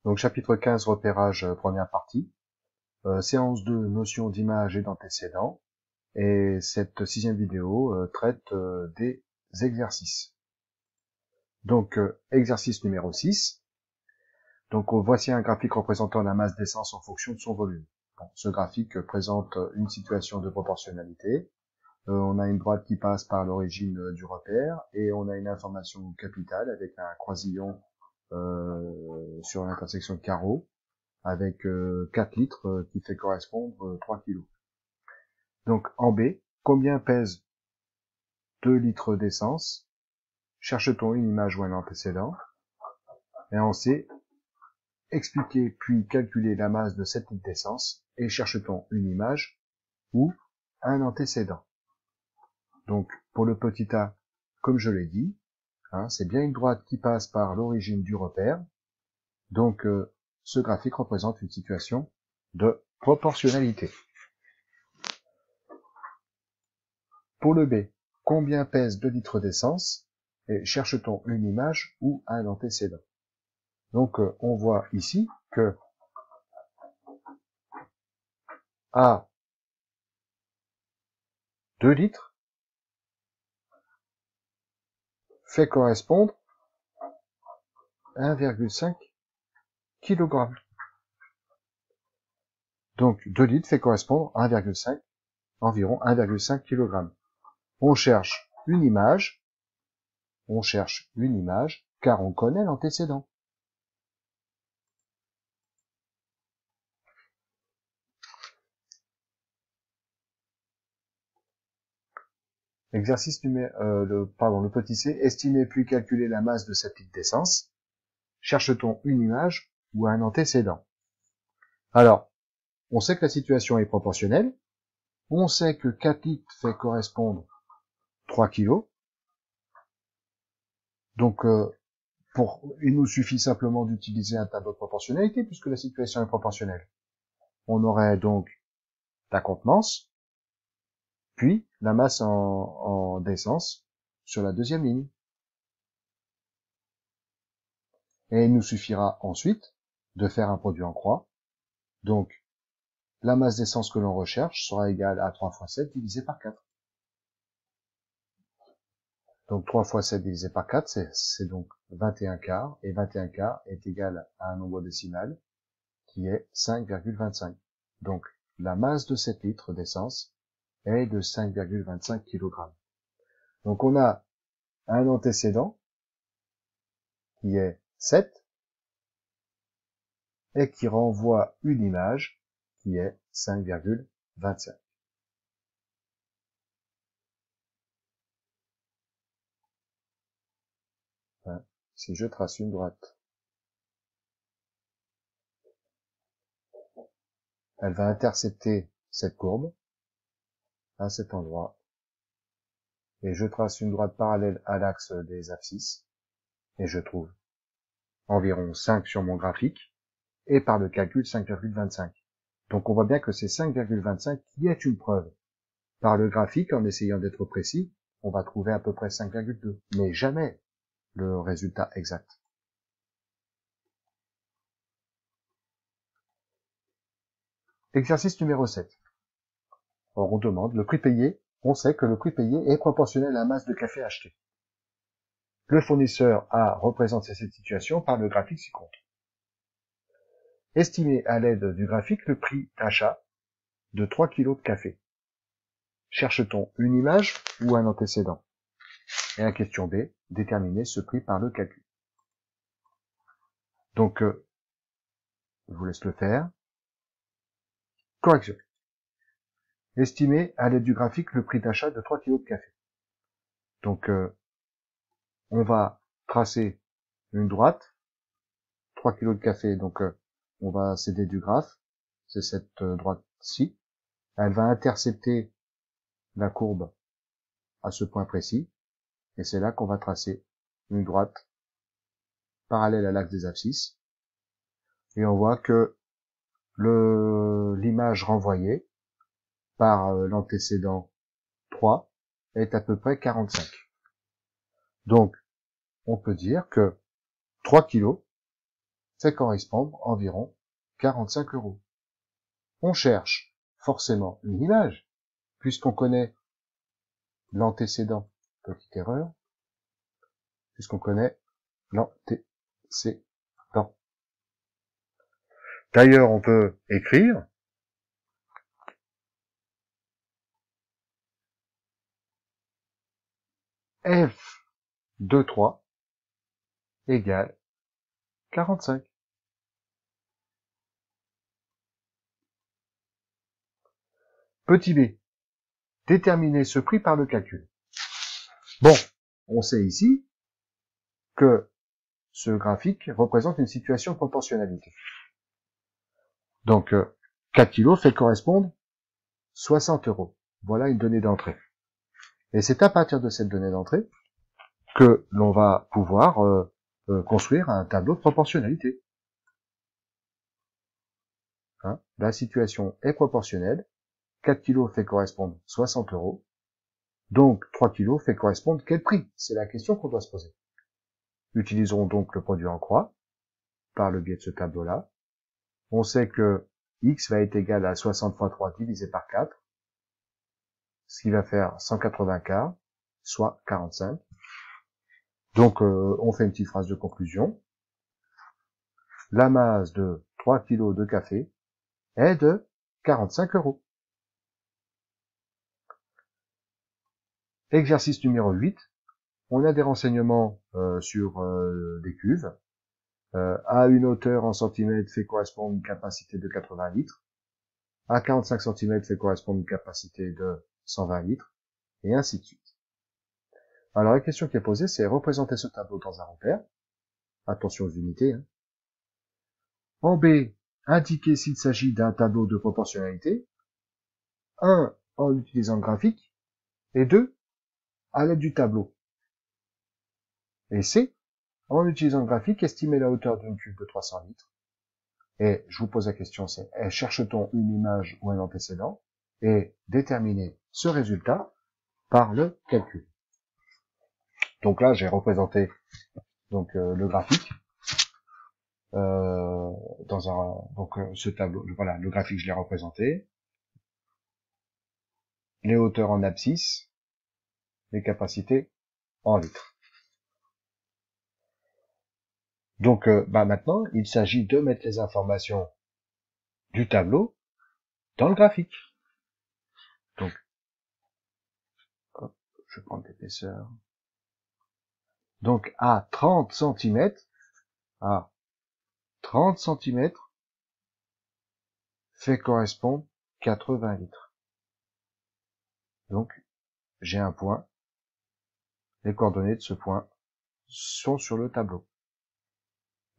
Donc chapitre 15, repérage, première partie. Séance 2, notion d'image et d'antécédent. Et cette 6e vidéo traite des exercices. Donc exercice numéro 6. Donc voici un graphique représentant la masse d'essence en fonction de son volume. Bon, ce graphique présente une situation de proportionnalité. On a une droite qui passe par l'origine du repère et on a une information capitale avec un croisillon sur l'intersection de carreaux avec 4 litres qui fait correspondre 3 kg. Donc en B, combien pèse 2 litres d'essence? Cherche-t-on une image ou un antécédent? Et en C, expliquer puis calculer la masse de 7 litres d'essence et cherche-t-on une image ou un antécédent? Donc pour le petit a, comme je l'ai dit, c'est bien une droite qui passe par l'origine du repère. Donc ce graphique représente une situation de proportionnalité. Pour le B, combien pèse 2 litres d'essence et cherche-t-on une image ou un antécédent? Donc on voit ici que à 2 litres fait correspondre 1,5 kg. Donc 2 litres fait correspondre à environ 1,5 kg. On cherche une image, car on connaît l'antécédent. Exercice le petit c, estimer puis calculer la masse de 7 litres d'essence. Cherche-t-on une image ou un antécédent? Alors, on sait que la situation est proportionnelle, on sait que 4 litres fait correspondre 3 kg. Donc, il nous suffit simplement d'utiliser un tableau de proportionnalité puisque la situation est proportionnelle. On aurait donc la contenance, puis la masse en d'essence sur la deuxième ligne. Et il nous suffira ensuite de faire un produit en croix. Donc, la masse d'essence que l'on recherche sera égale à 3 fois 7 divisé par 4. Donc 3 fois 7 divisé par 4, c'est donc 21 quarts, et 21 quarts est égal à un nombre décimal qui est 5,25. Donc la masse de 7 litres d'essence est de 5,25 kg. Donc on a un antécédent qui est 7 et qui renvoie une image qui est 5,25. Si je trace une droite, elle va intercepter cette courbe à cet endroit, et je trace une droite parallèle à l'axe des abscisses, et je trouve environ 5 sur mon graphique, et par le calcul 5,25. Donc on voit bien que c'est 5,25 qui est une preuve. Par le graphique, en essayant d'être précis, on va trouver à peu près 5,2, mais jamais le résultat exact. Exercice numéro 7. Or, on demande le prix payé. On sait que le prix payé est proportionnel à la masse de café acheté. Le fournisseur A représente cette situation par le graphique ci-contre. Estimer à l'aide du graphique le prix d'achat de 3 kg de café. Cherche-t-on une image ou un antécédent? Et la question B, déterminer ce prix par le calcul. Donc, je vous laisse le faire. Correction. Estimer à l'aide du graphique le prix d'achat de 3 kg de café. Donc, on va tracer une droite, 3 kg de café, donc on va céder du graphe, c'est cette droite-ci. Elle va intercepter la courbe à ce point précis, et c'est là qu'on va tracer une droite parallèle à l'axe des abscisses. Et on voit que l'image renvoyée par l'antécédent 3 est à peu près 45. Donc, on peut dire que 3 kg, fait correspondre environ 45 €. On cherche forcément une image, puisqu'on connaît l'antécédent, petite erreur, puisqu'on connaît l'antécédent. D'ailleurs, on peut écrire F23 égale 45. Petit b, déterminer ce prix par le calcul. Bon, on sait ici que ce graphique représente une situation de proportionnalité. Donc, 4 kg fait correspondre 60 €. Voilà une donnée d'entrée. Et c'est à partir de cette donnée d'entrée que l'on va pouvoir construire un tableau de proportionnalité. Hein, la situation est proportionnelle. 4 kg fait correspondre 60 €. Donc, 3 kg fait correspondre quel prix? C'est la question qu'on doit se poser. Utilisons donc le produit en croix par le biais de ce tableau-là. On sait que x va être égal à 60 fois 3 divisé par 4, ce qui va faire 180 quarts, soit 45. Donc, on fait une petite phrase de conclusion. La masse de 3 kg de café est de 45 €. Exercice numéro 8. On a des renseignements sur des cuves. À une hauteur en centimètres fait correspondre une capacité de 80 litres. À 45 cm fait correspondre une capacité de 120 litres. Et ainsi de suite. Alors la question qui est posée, c'est représenter ce tableau dans un repère. Attention aux unités. Hein. En B, indiquer s'il s'agit d'un tableau de proportionnalité. 1, en utilisant le graphique. Et 2, à l'aide du tableau. Et C, en utilisant le graphique, estimer la hauteur d'une cuve de 300 litres. Et je vous pose la question, c'est cherche-t-on une image ou un antécédent? Et déterminer ce résultat par le calcul. Donc là, j'ai représenté donc le graphique ce tableau. Voilà, le graphique, je l'ai représenté. Les hauteurs en abscisse, les capacités en litres. Donc maintenant, il s'agit de mettre les informations du tableau dans le graphique. Donc, hop, je vais prendre l'épaisseur. Donc à 30 cm, fait correspondre 80 litres. Donc, j'ai un point. Les coordonnées de ce point sont sur le tableau.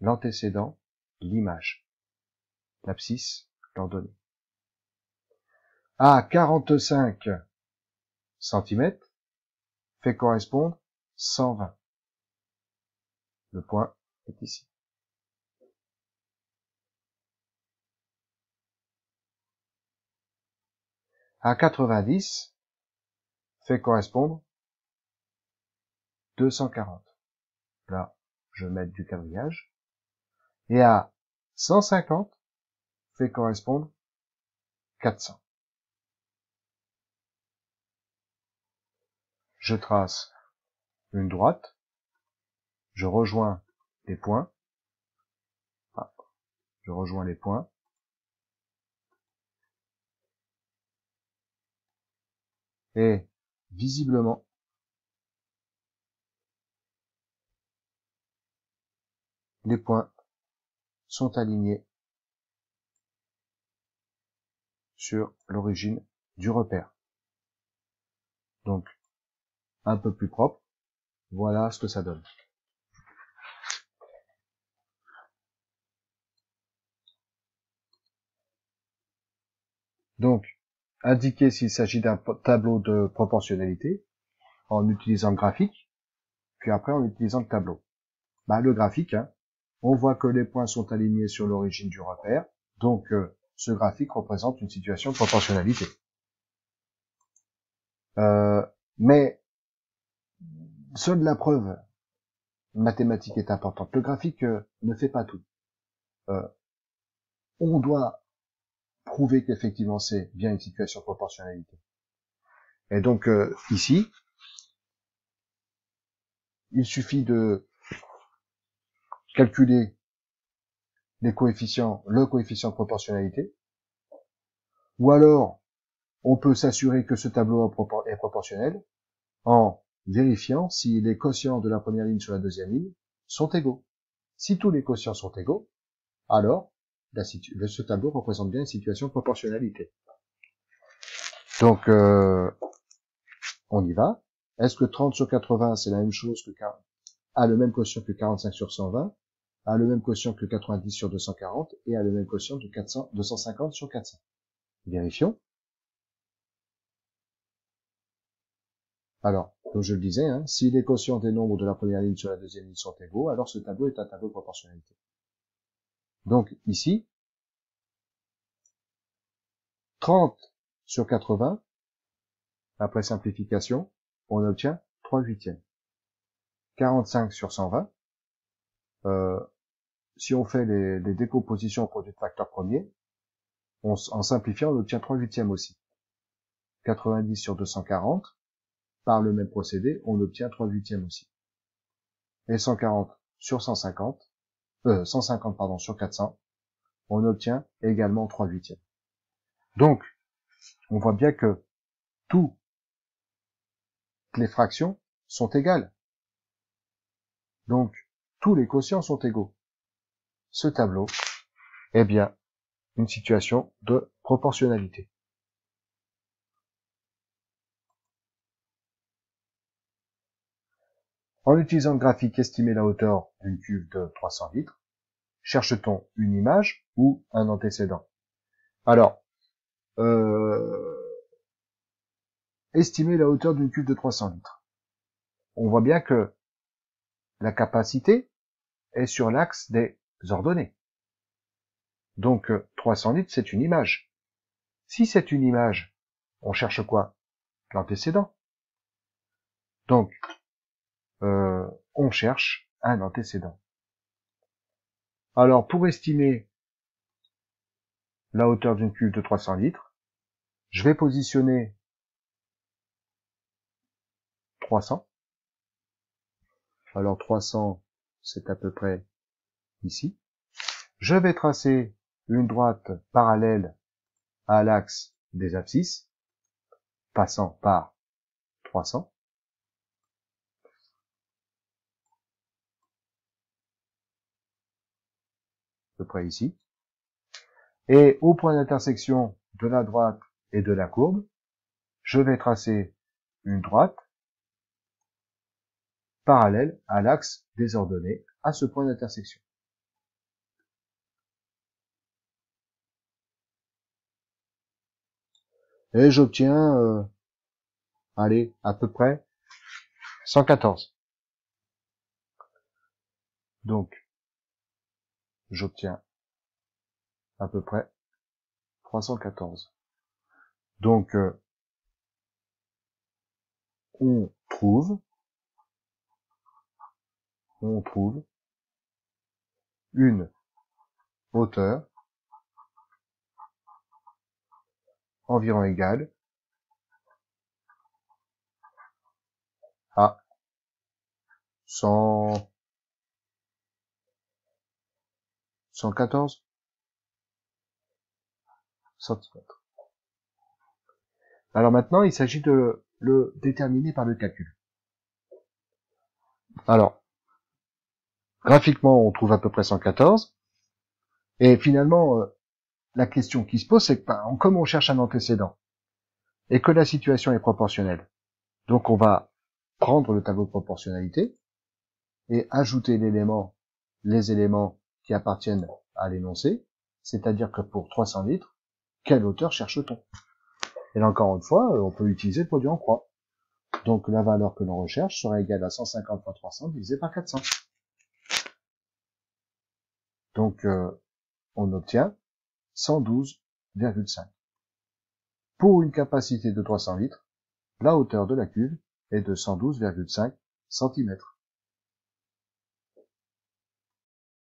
L'antécédent, l'image. L'abscisse, l'ordonnée. À 45 cm, fait correspondre 120. Le point est ici. À 90, fait correspondre 240. Là, je vais mettre du quadrillage. Et à 150, fait correspondre 400. Je trace une droite. Je rejoins les points. Je rejoins les points. Et visiblement, les points sont alignés sur l'origine du repère. Donc, un peu plus propre. Voilà ce que ça donne. Donc, indiquer s'il s'agit d'un tableau de proportionnalité en utilisant le graphique, puis après en utilisant le tableau. Le graphique, hein, on voit que les points sont alignés sur l'origine du repère, donc ce graphique représente une situation de proportionnalité. Mais seule la preuve mathématique est importante. Le graphique ne fait pas tout. on doit prouver qu'effectivement c'est bien une situation de proportionnalité. Et donc ici, il suffit de calculer le coefficient de proportionnalité, ou alors on peut s'assurer que ce tableau est proportionnel en vérifiant si les quotients de la première ligne sur la deuxième ligne sont égaux. Si tous les quotients sont égaux, alors ce tableau représente bien une situation de proportionnalité. Donc, on y va. Est-ce que 30 sur 80, c'est la même chose que a le même quotient que 45 sur 120, a le même quotient que 90 sur 240 et a le même quotient que 250 sur 400? Vérifions. Alors, comme je le disais, si les quotients des nombres de la première ligne sur la deuxième ligne sont égaux, alors ce tableau est un tableau de proportionnalité. Donc ici, 30 sur 80, après simplification, on obtient 3/8. 45 sur 120, si on fait les décompositions au produit de facteur premier, en simplifiant, on obtient 3/8 aussi. 90 sur 240, par le même procédé, on obtient 3/8 aussi. Et 140 sur 150, 150 pardon, sur 400, on obtient également 3/8. Donc, on voit bien que toutes les fractions sont égales. Donc, tous les quotients sont égaux. Ce tableau est bien une situation de proportionnalité. En utilisant le graphique estimer la hauteur d'une cuve de 300 litres, cherche-t-on une image ou un antécédent? Alors, estimer la hauteur d'une cuve de 300 litres. On voit bien que la capacité est sur l'axe des ordonnées. Donc 300 litres, c'est une image. Si c'est une image, on cherche quoi? L'antécédent. Donc, on cherche un antécédent. Alors, pour estimer la hauteur d'une cuve de 300 litres, je vais positionner 300. Alors 300, c'est à peu près ici. Je vais tracer une droite parallèle à l'axe des abscisses, passant par 300. À peu près ici. Et au point d'intersection de la droite et de la courbe, je vais tracer une droite parallèle à l'axe des ordonnées à ce point d'intersection. Et j'obtiens, allez, à peu près 114. Donc, j'obtiens à peu près 314. Donc, on trouve une hauteur environ égale à 114 cm. Alors maintenant, il s'agit de le déterminer par le calcul. Alors, graphiquement, on trouve à peu près 114. Et finalement, la question qui se pose, c'est que comme on cherche un antécédent et que la situation est proportionnelle, donc on va prendre le tableau de proportionnalité et ajouter les éléments qui appartiennent à l'énoncé, c'est-à-dire que pour 300 litres, quelle hauteur cherche-t-on? Et là encore une fois, on peut utiliser le produit en croix. Donc la valeur que l'on recherche sera égale à 150 fois 300 divisé par 400. Donc on obtient 112,5. Pour une capacité de 300 litres, la hauteur de la cuve est de 112,5 cm.